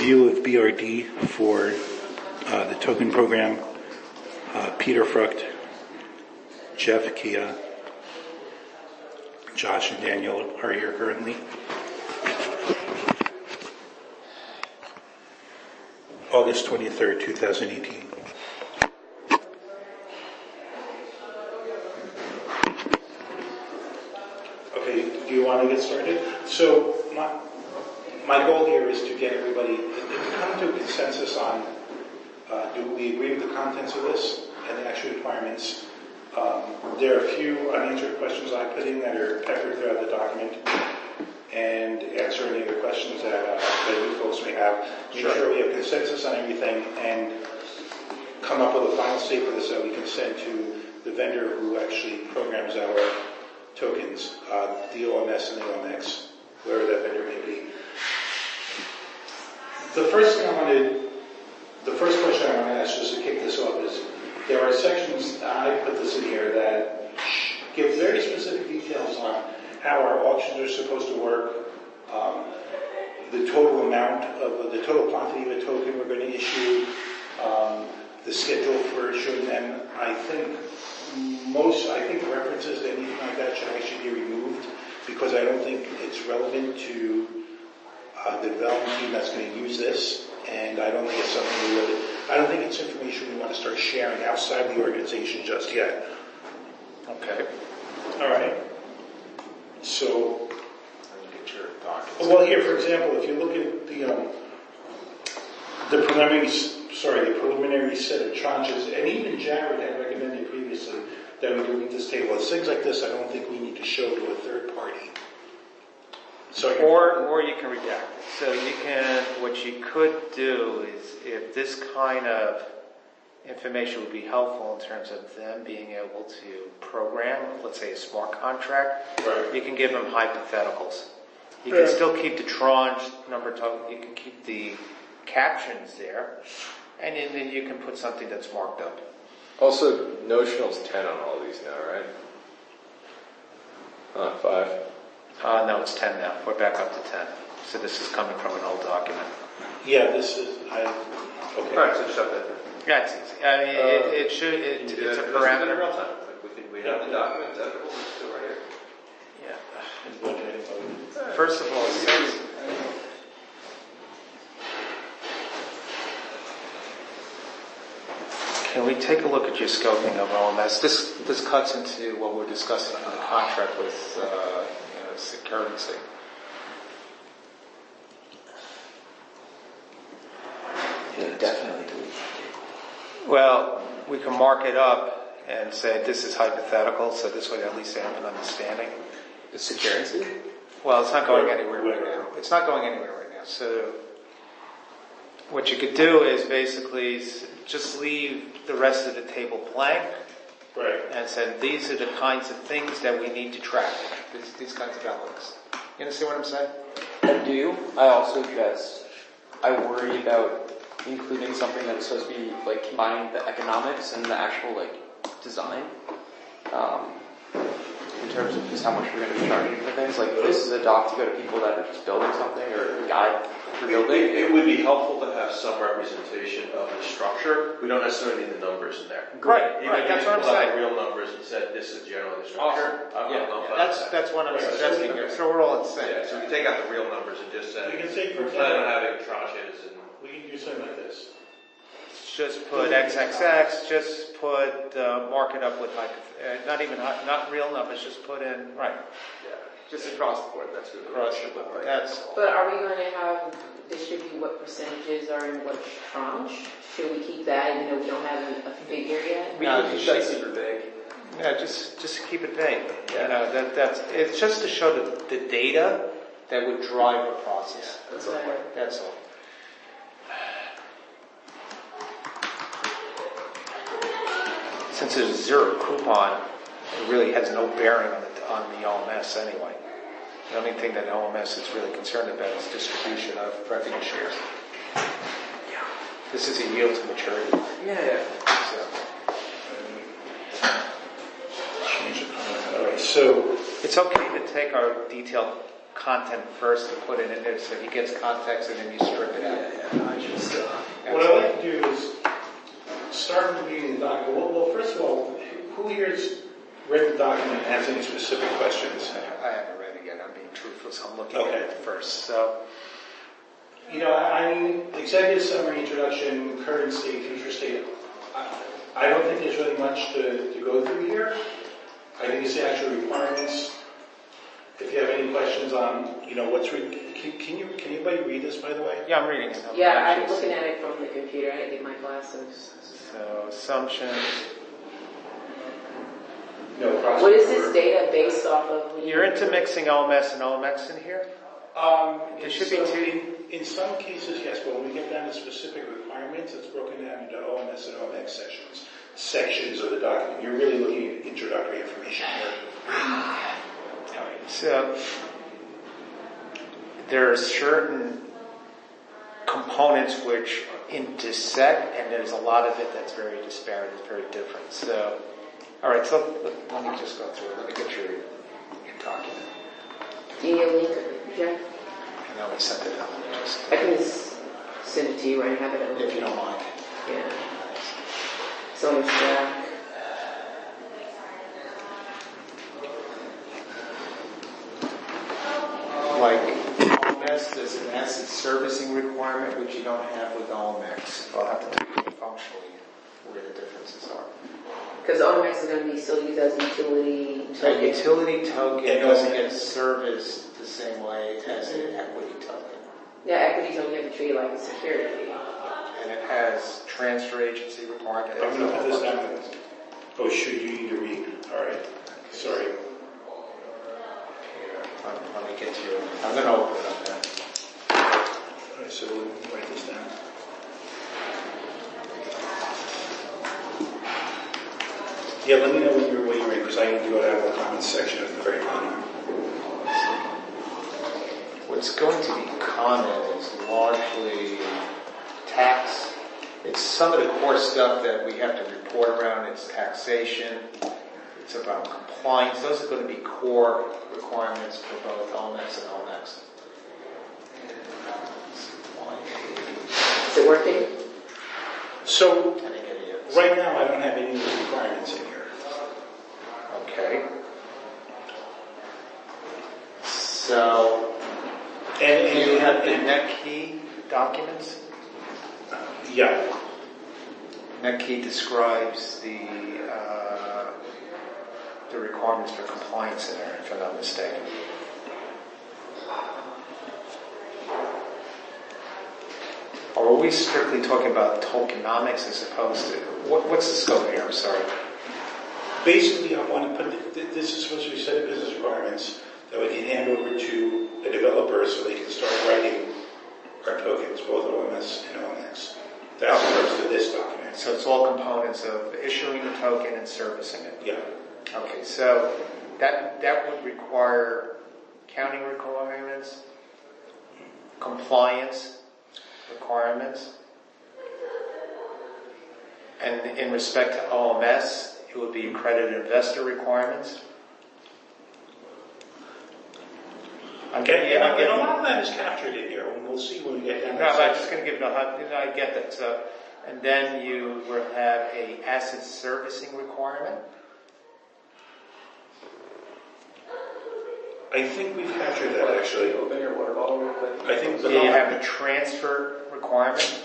review of BRD for the token program. Peter Frucht, Jeff Kia, Josh and Daniel are here currently. August 23rd, 2018. Okay, do you want to get started? So my goal here is to get everybody to come to a consensus on do we agree with the contents of this and the actual requirements. There are a few unanswered questions I put in that are peppered throughout the document, and answer any other questions that you folks may have. Make sure we have consensus on everything and come up with a final statement that we can send to the vendor who actually programs our tokens, the OMS and the OMX, wherever that vendor may be. The first question I want to ask, just to kick this off, is there are sections, I put this in here, that give very specific details on how our auctions are supposed to work, the total amount of the total quantity of a token we're going to issue, the schedule for issuing them. I think references to anything like that should actually be removed, because I don't think it's relevant to the development team that's going to use this, and I don't think it's something I don't think it's information we want to start sharing outside the organization just yet. Okay. All right. So, well, here, for example, if you look at the preliminary set of tranches, and even Jared had recommended previously that we delete this table. It's things like this I don't think we need to show to a third party. So or you can redact it. So what you could do is, if this kind of information would be helpful in terms of them being able to program, let's say a smart contract, right. You can give them hypotheticals. You can still keep the tranche number, you can keep the captions there, and then you can put something that's marked up. Also, notional's 10 on all these now, right? Not 5. No, it's 10 now. We're back up to 10. So this is coming from an old document. Yeah, this is, okay. All right, so shove that there. Yeah, it's easy. I mean, it's a parameter. In real time. Like we have the document, it's still right here. Yeah. First of all, it says, can we take a look at your scoping of OMS? This cuts into what we're discussing in the contract with security. Yeah, definitely. Well, we can mark it up and say this is hypothetical, so this way at least they have an understanding. The security? Well, it's not going anywhere right now. It's not going anywhere right now. So what you could do is basically just leave the rest of the table blank, right, and say these are the kinds of things that we need to track. These kinds of elements. You understand what I'm saying? I do. I also just, I worry about including something that's supposed to be like combining the economics and the actual like design. In terms of just how much we're going to be charging for things. Like, this is a doc to go to people that are just building something, or a guide for building. It would be helpful to have some representation of the structure. We don't necessarily need the numbers in there. Right, that's what I'm saying. The real numbers and said this is generally the structure. Awesome. That's what I'm suggesting here. So we're all in sync. Yeah, so we take out the real numbers and just say, we can say, for we're planning on having tranches, and we can do something like this. Just put XXX, just put, mark it up with, not real numbers, just put in, right. Yeah, just across the board, that's good. Across the board, that's all. But are we going to have distribute what percentages are in what tranche? Should we keep that even though we don't have a figure yet? We can keep that super big. Yeah, just keep it vague. Yeah. You know, that's it's just to show the data that would drive the process. Yeah, that's all. Since there's a zero coupon, it really has no bearing on the OMS anyway. The only thing that OMS is really concerned about is distribution of revenue shares. Yeah. This is a yield to maturity. Yeah. Change it. All right. So it's okay to take our detailed content first to put it in there so he gets context and then you strip it out. I just, What I'd like to do is start reviewing the document. Well, first of all, who here's read the document and has any specific questions? I haven't read it yet, I'm being truthful, so I'm looking Okay. at it first. So, I mean, executive summary, introduction, current state, future state. I don't think there's really much to go through here. I think it's the actual requirements. If you have any questions on, what's can anybody read this, by the way? yeah, I'm reading it. Yeah, I'm looking at it from the computer. I didn't get my glasses. So, assumptions. No problem. What is this data based off of? You're into mixing OMS and OMX in here? There should be two. In some cases, yes, but when we get down to specific requirements, it's broken down into OMS and OMX sections of the document. You're really looking at introductory information here. So, there are certain components which intersect, and there's a lot of it that's very disparate, it's very different. So, all right, so let me just go through it. Let me get your document. Do you need a link, Jeff? And then we sent it out. I can just send it to you right have it on. If you don't mind. Yeah. So much Slack. Like OMS, there's an asset servicing requirement which you don't have with OMX. I'll have to tell you functionally where the differences are. Because OMX is going to be still used as utility A token. utility token And doesn't OMX. get serviced the same way as an equity token. Yeah, equity token you have to treat it like a security. And it has transfer agency requirement. I'm going to put this down. Oh, should you need to read? All right. Sorry. Here, let me get you. I'm going to open it up now. All right, so we'll write this down. Yeah, let me know when you're ready, because I need to go down to the comments section at the very bottom. What's going to be common is largely tax. It's some of the core stuff that we have to report around. It's taxation. It's about compliance. Those are going to be core requirements for both OMS and OMX. Is it working? So, Can I get it? right now, I don't have any of these requirements in here. Okay. So, And do you have the net key documents? Yeah. Net key describes the requirements for compliance in there, if I'm not mistaken. Or are we strictly talking about tokenomics as opposed to what's the scope here? I'm sorry. Basically, I want to put, this is supposed to be set of business requirements that we can hand over to a developer so they can start writing our tokens, both OMS and OMX. That's the purpose of this document. So it's all components of issuing the token and servicing it. Yeah. Okay, so that would require accounting requirements, compliance requirements, and in respect to OMS, it would be accredited investor requirements. I'm getting, And a lot of that is captured in here, and we'll see when we get down to no, I'm that just section. going to give it I get that. So, and then you will have a asset servicing requirement. I think we've captured that, actually. Open your water bottle real quick. I think You have a transfer requirement.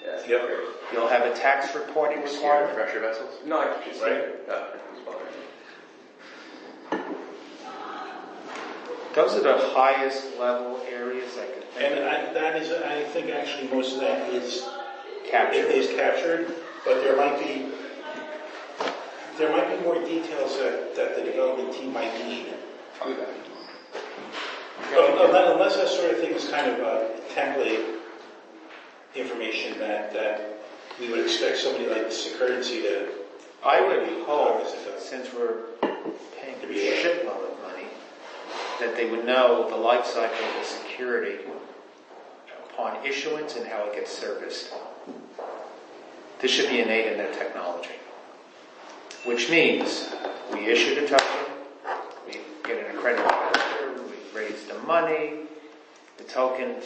Yeah. Yep. You'll have a tax reporting requirement. Pressure vessels? No, I can just Right. it's bothering me. Those are the highest level areas I could think And of. I think actually most of that is Captured. captured, but there might be more details that the development team might need. Unless that sort of thing is kind of template information that we would expect somebody like Securrency to. I would hope, since we're paying a shitload of money, that they would know the life cycle of the security upon issuance and how it gets serviced. This should be innate in their technology. Which means we issue the token, we get an accredited investor, we raise the money. The token